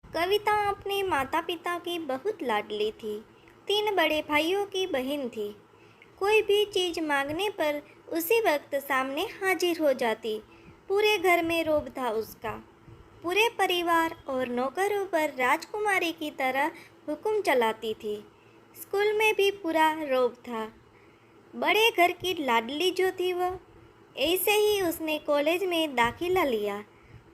कविता अपने माता पिता की बहुत लाडली थी। 3 बड़े भाइयों की बहन थी। कोई भी चीज़ मांगने पर उसी वक्त सामने हाजिर हो जाती। पूरे घर में रोब था उसका। पूरे परिवार और नौकरों पर राजकुमारी की तरह हुक्म चलाती थी। स्कूल में भी पूरा रोब था। बड़े घर की लाडली जो थी वह। ऐसे ही उसने कॉलेज में दाखिला लिया।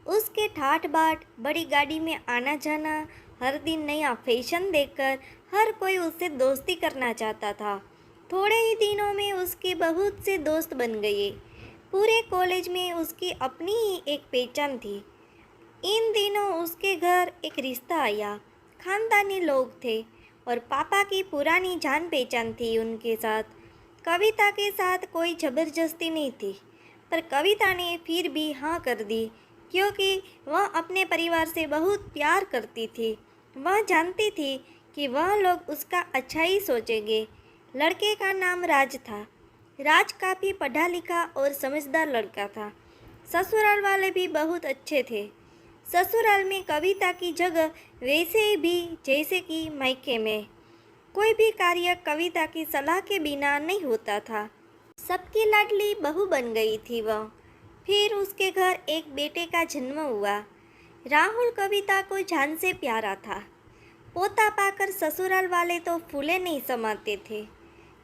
उसके ठाठ बाट, बड़ी गाड़ी में आना जाना, हर दिन नया फैशन देखकर हर कोई उससे दोस्ती करना चाहता था। थोड़े ही दिनों में उसके बहुत से दोस्त बन गए। पूरे कॉलेज में उसकी अपनी ही एक पहचान थी। इन दिनों उसके घर एक रिश्ता आया। खानदानी लोग थे और पापा की पुरानी जान पहचान थी उनके साथ। कविता के साथ कोई ज़बरदस्ती नहीं थी, पर कविता ने फिर भी हाँ कर दी, क्योंकि वह अपने परिवार से बहुत प्यार करती थी। वह जानती थी कि वह लोग उसका अच्छा ही सोचेंगे। लड़के का नाम राज था। राज काफ़ी पढ़ा लिखा और समझदार लड़का था। ससुराल वाले भी बहुत अच्छे थे। ससुराल में कविता की जगह वैसे भी जैसे कि मायके में। कोई भी कार्य कविता की सलाह के बिना नहीं होता था। सबकी लाडली बहू बन गई थी वह। फिर उसके घर एक बेटे का जन्म हुआ। राहुल कविता को जान से प्यारा था। पोता पाकर ससुराल वाले तो फूले नहीं समाते थे।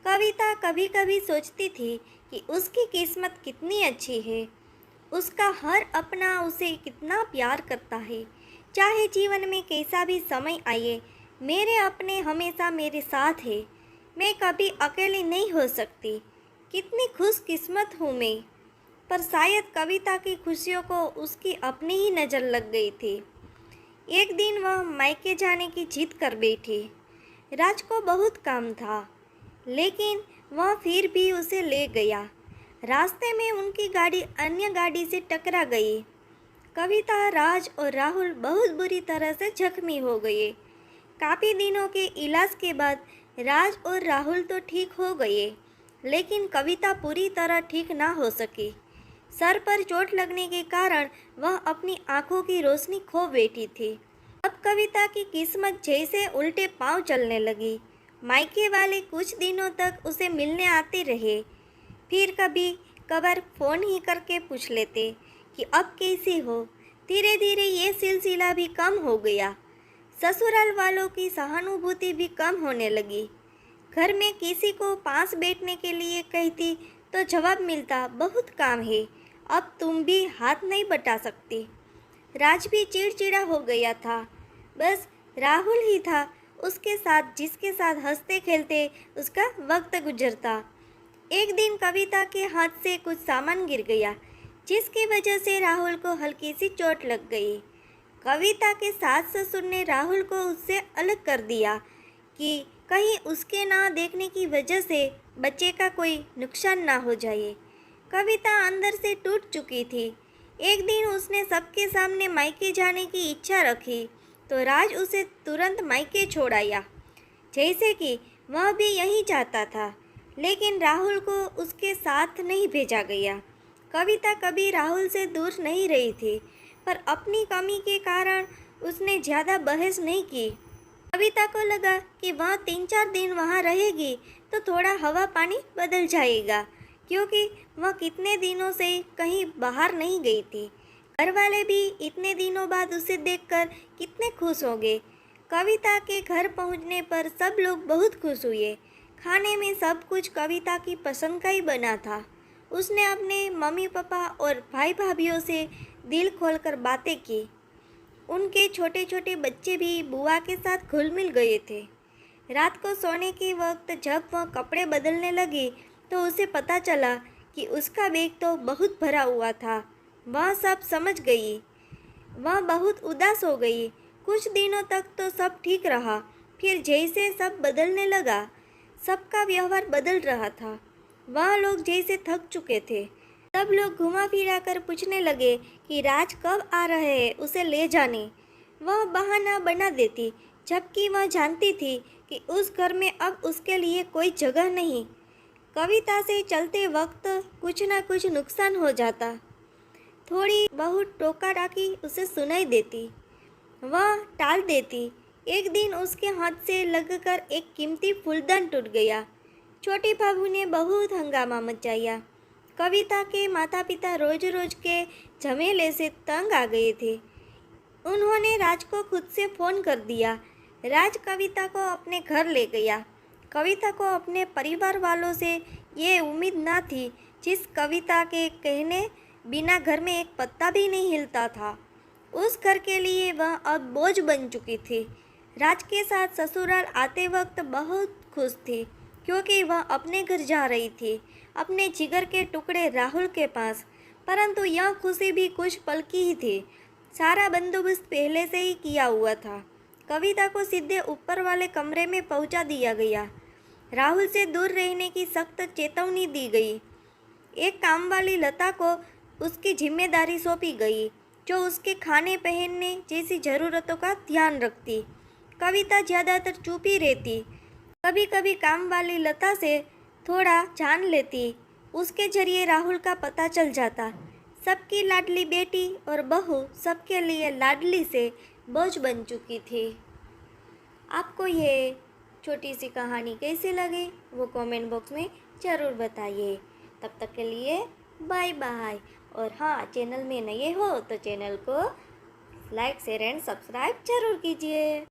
कविता कभी कभी सोचती थी कि उसकी किस्मत कितनी अच्छी है। उसका हर अपना उसे कितना प्यार करता है। चाहे जीवन में कैसा भी समय आए, मेरे अपने हमेशा मेरे साथ है। मैं कभी अकेली नहीं हो सकती। कितनी खुशकिस्मत हूँ मैं। पर शायद कविता की खुशियों को उसकी अपनी ही नज़र लग गई थी। एक दिन वह मायके जाने की जिद कर बैठी। राज को बहुत काम था, लेकिन वह फिर भी उसे ले गया। रास्ते में उनकी गाड़ी अन्य गाड़ी से टकरा गई। कविता, राज और राहुल बहुत बुरी तरह से जख्मी हो गए। काफ़ी दिनों के इलाज के बाद राज और राहुल तो ठीक हो गए, लेकिन कविता पूरी तरह ठीक ना हो सकी। सर पर चोट लगने के कारण वह अपनी आंखों की रोशनी खो बैठी थी। अब कविता की किस्मत जैसे उल्टे पांव चलने लगी। मायके वाले कुछ दिनों तक उसे मिलने आते रहे। फिर कभी कभार फ़ोन ही करके पूछ लेते कि अब कैसी हो। धीरे धीरे ये सिलसिला भी कम हो गया। ससुराल वालों की सहानुभूति भी कम होने लगी। घर में किसी को पास बैठने के लिए कहती तो जवाब मिलता, बहुत काम है, अब तुम भी हाथ नहीं बटा सकती। राज भी चिड़चिड़ा हो गया था। बस राहुल ही था उसके साथ, जिसके साथ हंसते खेलते उसका वक्त गुजरता। एक दिन कविता के हाथ से कुछ सामान गिर गया, जिसकी वजह से राहुल को हल्की सी चोट लग गई। कविता के सास ससुर ने राहुल को उससे अलग कर दिया कि कहीं उसके ना देखने की वजह से बच्चे का कोई नुकसान ना हो जाए। कविता अंदर से टूट चुकी थी। एक दिन उसने सबके सामने मायके जाने की इच्छा रखी, तो राज उसे तुरंत मायके छोड़ आया, जैसे कि वह भी यही चाहता था। लेकिन राहुल को उसके साथ नहीं भेजा गया। कविता कभी राहुल से दूर नहीं रही थी, पर अपनी कमी के कारण उसने ज़्यादा बहस नहीं की। कविता को लगा कि वह 3-4 दिन वहाँ रहेगी तो थोड़ा हवा पानी बदल जाएगा, क्योंकि वह कितने दिनों से कहीं बाहर नहीं गई थी। घर वाले भी इतने दिनों बाद उसे देखकर कितने खुश हो गए। कविता के घर पहुँचने पर सब लोग बहुत खुश हुए। खाने में सब कुछ कविता की पसंद का ही बना था। उसने अपने मम्मी पापा और भाई भाभीयों से दिल खोलकर बातें की। उनके छोटे छोटे बच्चे भी बुआ के साथ घुल मिल गए थे। रात को सोने के वक्त जब वह कपड़े बदलने लगी, तो उसे पता चला कि उसका बैग तो बहुत भरा हुआ था। वह सब समझ गई। वह बहुत उदास हो गई। कुछ दिनों तक तो सब ठीक रहा, फिर जैसे सब बदलने लगा, सबका व्यवहार बदल रहा था। वह लोग जैसे थक चुके थे। सब लोग घुमा फिरा कर पूछने लगे कि राज कब आ रहे हैं उसे ले जाने। वह बहाना बना देती, जबकि वह जानती थी कि उस घर में अब उसके लिए कोई जगह नहीं। कविता से चलते वक्त कुछ न कुछ नुकसान हो जाता। थोड़ी बहुत टोका टाकी उसे सुनाई देती। वह टाल देती। एक दिन उसके हाथ से लगकर एक कीमती फूलदान टूट गया। छोटी बाबू ने बहुत हंगामा मचाया। कविता के माता पिता रोज रोज के झमेले से तंग आ गए थे। उन्होंने राज को खुद से फ़ोन कर दिया। राज कविता को अपने घर ले गया। कविता को अपने परिवार वालों से ये उम्मीद ना थी। जिस कविता के कहने बिना घर में एक पत्ता भी नहीं हिलता था, उस घर के लिए वह अब बोझ बन चुकी थी। राज के साथ ससुराल आते वक्त बहुत खुश थी, क्योंकि वह अपने घर जा रही थी, अपने जिगर के टुकड़े राहुल के पास। परंतु यह खुशी भी कुछ पल की ही थी। सारा बंदोबस्त पहले से ही किया हुआ था। कविता को सीधे ऊपर वाले कमरे में पहुंचा दिया गया। राहुल से दूर रहने की सख्त चेतावनी दी गई। एक काम वाली लता को उसकी जिम्मेदारी सौंपी गई, जो उसके खाने पहनने जैसी ज़रूरतों का ध्यान रखती। कविता ज़्यादातर चुप ही रहती। कभी कभी काम वाली लता से थोड़ा जान लेती। उसके जरिए राहुल का पता चल जाता। सबकी लाडली बेटी और बहू सबके लिए लाडली से बोझ बन चुकी थी। आपको ये छोटी सी कहानी कैसी लगी वो कमेंट बॉक्स में ज़रूर बताइए। तब तक के लिए बाय बाय। और हाँ, चैनल में नए हो तो चैनल को लाइक शेयर एंड सब्सक्राइब जरूर कीजिए।